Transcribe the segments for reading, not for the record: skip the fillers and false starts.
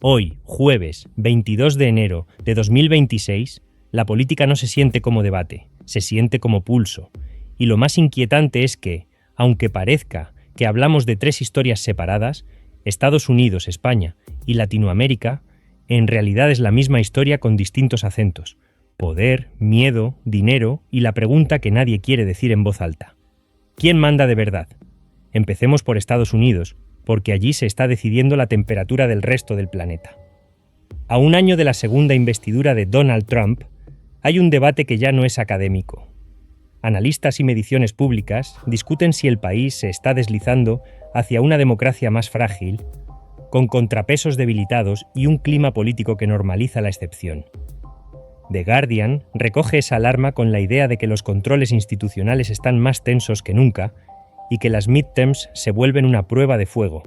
Hoy, jueves 22 de enero de 2026, la política no se siente como debate, se siente como pulso. Y lo más inquietante es que, aunque parezca que hablamos de tres historias separadas, Estados Unidos, España y Latinoamérica, en realidad es la misma historia con distintos acentos: poder, miedo, dinero y la pregunta que nadie quiere decir en voz alta: ¿quién manda de verdad? Empecemos por Estados Unidos, porque allí se está decidiendo la temperatura del resto del planeta. A un año de la segunda investidura de Donald Trump, hay un debate que ya no es académico. Analistas y mediciones públicas discuten si el país se está deslizando hacia una democracia más frágil, con contrapesos debilitados y un clima político que normaliza la excepción. The Guardian recoge esa alarma con la idea de que los controles institucionales están más tensos que nunca y que las midterms se vuelven una prueba de fuego.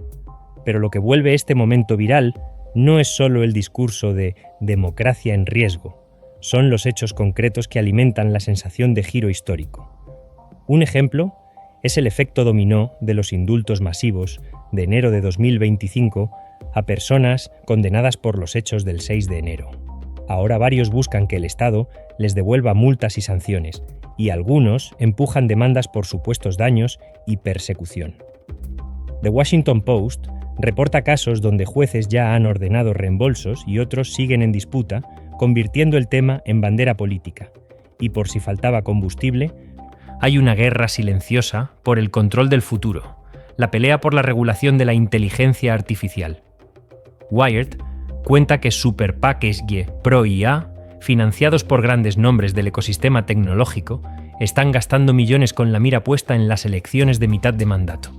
Pero lo que vuelve este momento viral no es solo el discurso de democracia en riesgo, son los hechos concretos que alimentan la sensación de giro histórico. Un ejemplo es el efecto dominó de los indultos masivos de enero de 2025 a personas condenadas por los hechos del 6 de enero. Ahora varios buscan que el Estado les devuelva multas y sanciones, y algunos empujan demandas por supuestos daños y persecución. The Washington Post reporta casos donde jueces ya han ordenado reembolsos y otros siguen en disputa, convirtiendo el tema en bandera política. Y por si faltaba combustible, hay una guerra silenciosa por el control del futuro, la pelea por la regulación de la inteligencia artificial. Wired cuenta que super PACs pro IA, financiados por grandes nombres del ecosistema tecnológico, están gastando millones con la mira puesta en las elecciones de mitad de mandato.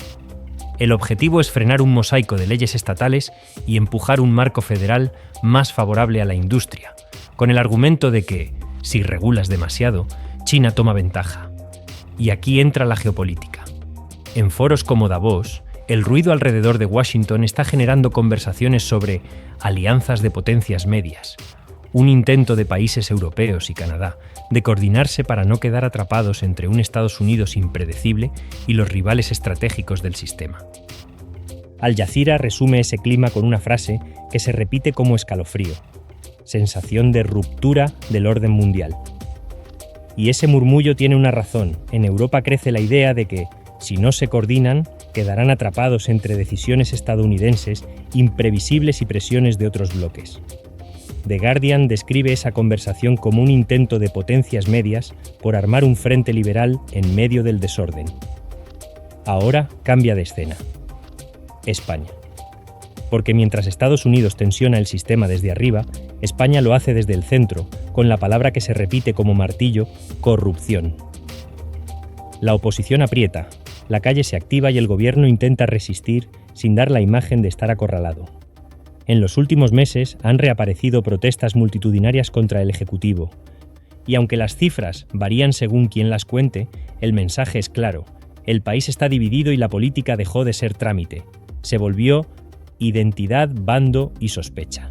El objetivo es frenar un mosaico de leyes estatales y empujar un marco federal más favorable a la industria, con el argumento de que, si regulas demasiado, China toma ventaja. Y aquí entra la geopolítica. En foros como Davos, el ruido alrededor de Washington está generando conversaciones sobre alianzas de potencias medias, un intento de países europeos y Canadá de coordinarse para no quedar atrapados entre un Estados Unidos impredecible y los rivales estratégicos del sistema. Al Jazeera resume ese clima con una frase que se repite como escalofrío: sensación de ruptura del orden mundial. Y ese murmullo tiene una razón. En Europa crece la idea de que, si no se coordinan, quedarán atrapados entre decisiones estadounidenses imprevisibles y presiones de otros bloques. The Guardian describe esa conversación como un intento de potencias medias por armar un frente liberal en medio del desorden. Ahora cambia de escena. España. Porque mientras Estados Unidos tensiona el sistema desde arriba, España lo hace desde el centro, con la palabra que se repite como martillo: corrupción. La oposición aprieta, la calle se activa y el gobierno intenta resistir sin dar la imagen de estar acorralado. En los últimos meses han reaparecido protestas multitudinarias contra el Ejecutivo. Y aunque las cifras varían según quien las cuente, el mensaje es claro: el país está dividido y la política dejó de ser trámite. Se volvió identidad, bando y sospecha.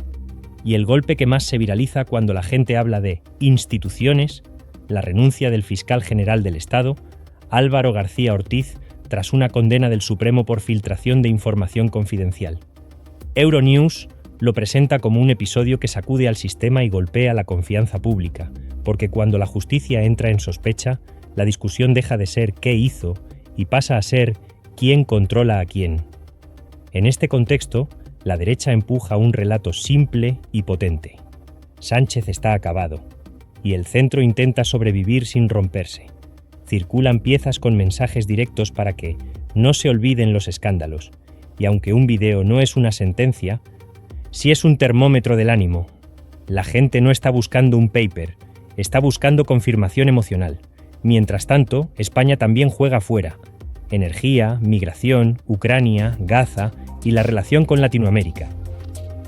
Y el golpe que más se viraliza cuando la gente habla de instituciones, la renuncia del fiscal general del Estado, Álvaro García Ortiz, tras una condena del Supremo por filtración de información confidencial. Euronews lo presenta como un episodio que sacude al sistema y golpea la confianza pública, porque cuando la justicia entra en sospecha, la discusión deja de ser qué hizo y pasa a ser quién controla a quién. En este contexto, la derecha empuja un relato simple y potente: Sánchez está acabado, y el centro intenta sobrevivir sin romperse. Circulan piezas con mensajes directos para que no se olviden los escándalos, y aunque un video no es una sentencia, sí es un termómetro del ánimo. La gente no está buscando un paper, está buscando confirmación emocional. Mientras tanto, España también juega fuera: energía, migración, Ucrania, Gaza y la relación con Latinoamérica.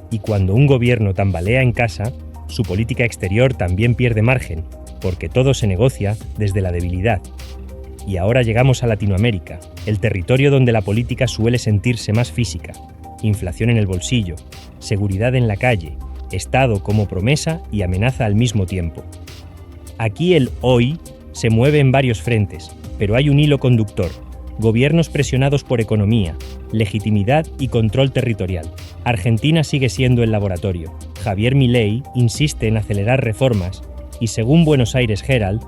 Y cuando un gobierno tambalea en casa, su política exterior también pierde margen, porque todo se negocia desde la debilidad. Y ahora llegamos a Latinoamérica, el territorio donde la política suele sentirse más física: inflación en el bolsillo, seguridad en la calle, Estado como promesa y amenaza al mismo tiempo. Aquí el hoy se mueve en varios frentes, pero hay un hilo conductor: gobiernos presionados por economía, legitimidad y control territorial. Argentina sigue siendo el laboratorio. Javier Milei insiste en acelerar reformas y, según Buenos Aires Herald,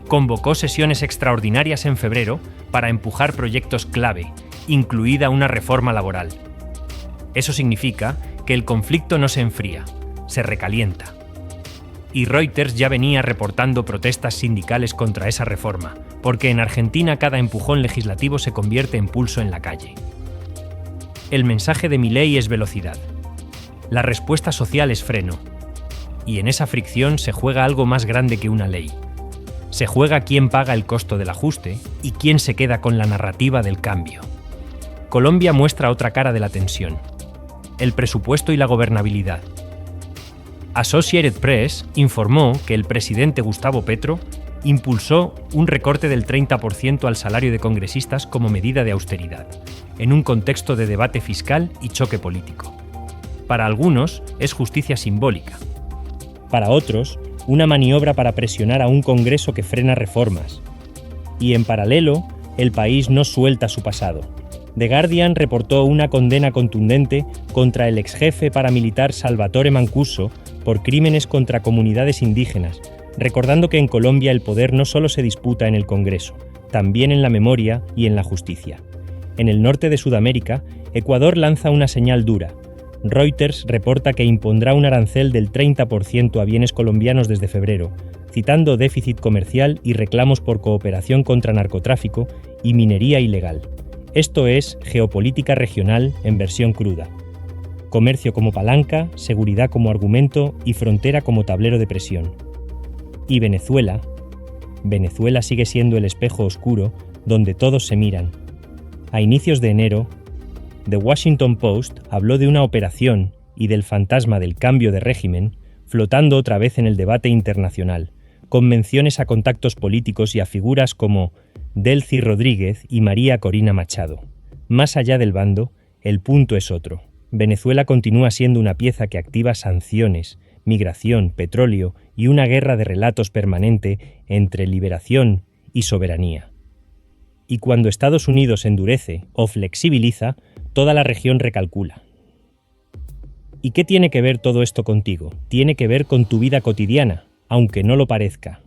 convocó sesiones extraordinarias en febrero para empujar proyectos clave, incluida una reforma laboral. Eso significa que el conflicto no se enfría, se recalienta. Y Reuters ya venía reportando protestas sindicales contra esa reforma, porque en Argentina cada empujón legislativo se convierte en pulso en la calle. El mensaje de Milei es velocidad. La respuesta social es freno. Y en esa fricción se juega algo más grande que una ley. Se juega quién paga el costo del ajuste y quién se queda con la narrativa del cambio. Colombia muestra otra cara de la tensión: el presupuesto y la gobernabilidad. Associated Press informó que el presidente Gustavo Petro impulsó un recorte del 30% al salario de congresistas como medida de austeridad, en un contexto de debate fiscal y choque político. Para algunos es justicia simbólica. Para otros, una maniobra para presionar a un Congreso que frena reformas. Y en paralelo, el país no suelta su pasado. The Guardian reportó una condena contundente contra el exjefe paramilitar Salvatore Mancuso por crímenes contra comunidades indígenas, recordando que en Colombia el poder no solo se disputa en el Congreso, también en la memoria y en la justicia. En el norte de Sudamérica, Ecuador lanza una señal dura. Reuters reporta que impondrá un arancel del 30% a bienes colombianos desde febrero, citando déficit comercial y reclamos por cooperación contra narcotráfico y minería ilegal. Esto es geopolítica regional en versión cruda. Comercio como palanca, seguridad como argumento y frontera como tablero de presión. Y Venezuela sigue siendo el espejo oscuro donde todos se miran. A inicios de enero, The Washington Post habló de una operación y del fantasma del cambio de régimen flotando otra vez en el debate internacional, con menciones a contactos políticos y a figuras como Delcy Rodríguez y María Corina Machado. Más allá del bando, el punto es otro. Venezuela continúa siendo una pieza que activa sanciones, migración, petróleo y una guerra de relatos permanente entre liberación y soberanía. Y cuando Estados Unidos endurece o flexibiliza, toda la región recalcula. ¿Y qué tiene que ver todo esto contigo? Tiene que ver con tu vida cotidiana, aunque no lo parezca.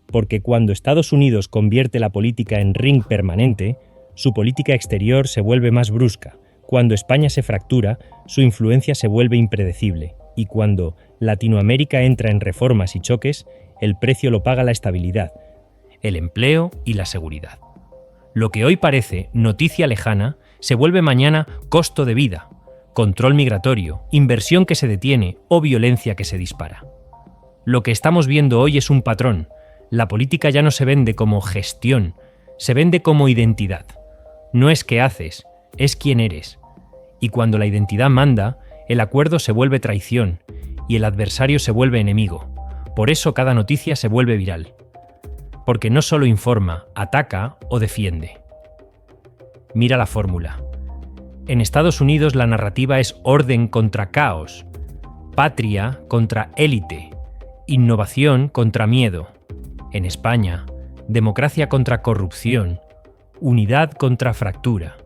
Porque cuando Estados Unidos convierte la política en ring permanente, su política exterior se vuelve más brusca. Cuando España se fractura, su influencia se vuelve impredecible. Y cuando Latinoamérica entra en reformas y choques, el precio lo paga la estabilidad, el empleo y la seguridad. Lo que hoy parece noticia lejana se vuelve mañana costo de vida, control migratorio, inversión que se detiene o violencia que se dispara. Lo que estamos viendo hoy es un patrón. La política ya no se vende como gestión, se vende como identidad. No es qué haces, es quién eres. Y cuando la identidad manda, el acuerdo se vuelve traición y el adversario se vuelve enemigo. Por eso cada noticia se vuelve viral. Porque no solo informa, ataca o defiende. Mira la fórmula. En Estados Unidos la narrativa es orden contra caos, patria contra élite, innovación contra miedo. En España, democracia contra corrupción, unidad contra fractura.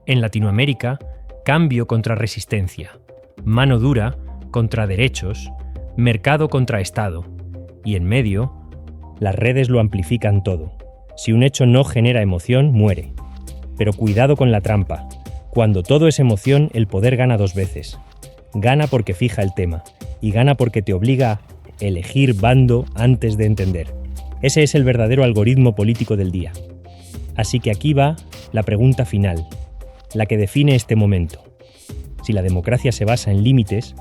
En Latinoamérica, cambio contra resistencia, mano dura contra derechos, mercado contra Estado. Y en medio, las redes lo amplifican todo. Si un hecho no genera emoción, muere. Pero cuidado con la trampa. Cuando todo es emoción, el poder gana dos veces. Gana porque fija el tema, y gana porque te obliga a elegir bando antes de entender. Ese es el verdadero algoritmo político del día. Así que aquí va la pregunta final, la que define este momento. Si la democracia se basa en límites,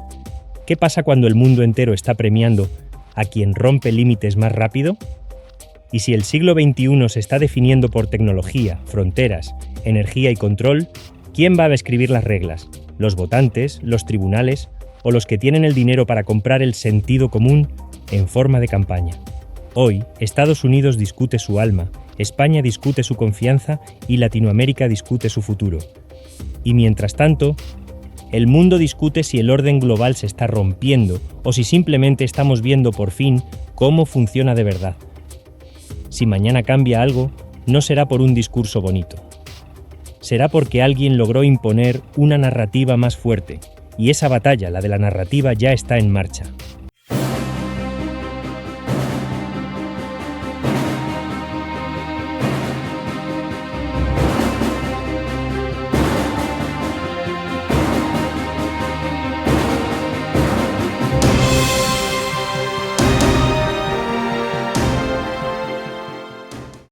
¿qué pasa cuando el mundo entero está premiando a quien rompe límites más rápido? Y si el siglo XXI se está definiendo por tecnología, fronteras, energía y control, ¿quién va a escribir las reglas? ¿Los votantes, los tribunales o los que tienen el dinero para comprar el sentido común en forma de campaña? Hoy, Estados Unidos discute su alma, España discute su confianza y Latinoamérica discute su futuro. Y mientras tanto, el mundo discute si el orden global se está rompiendo o si simplemente estamos viendo por fin cómo funciona de verdad. Si mañana cambia algo, no será por un discurso bonito. será porque alguien logró imponer una narrativa más fuerte, y esa batalla, la de la narrativa, ya está en marcha.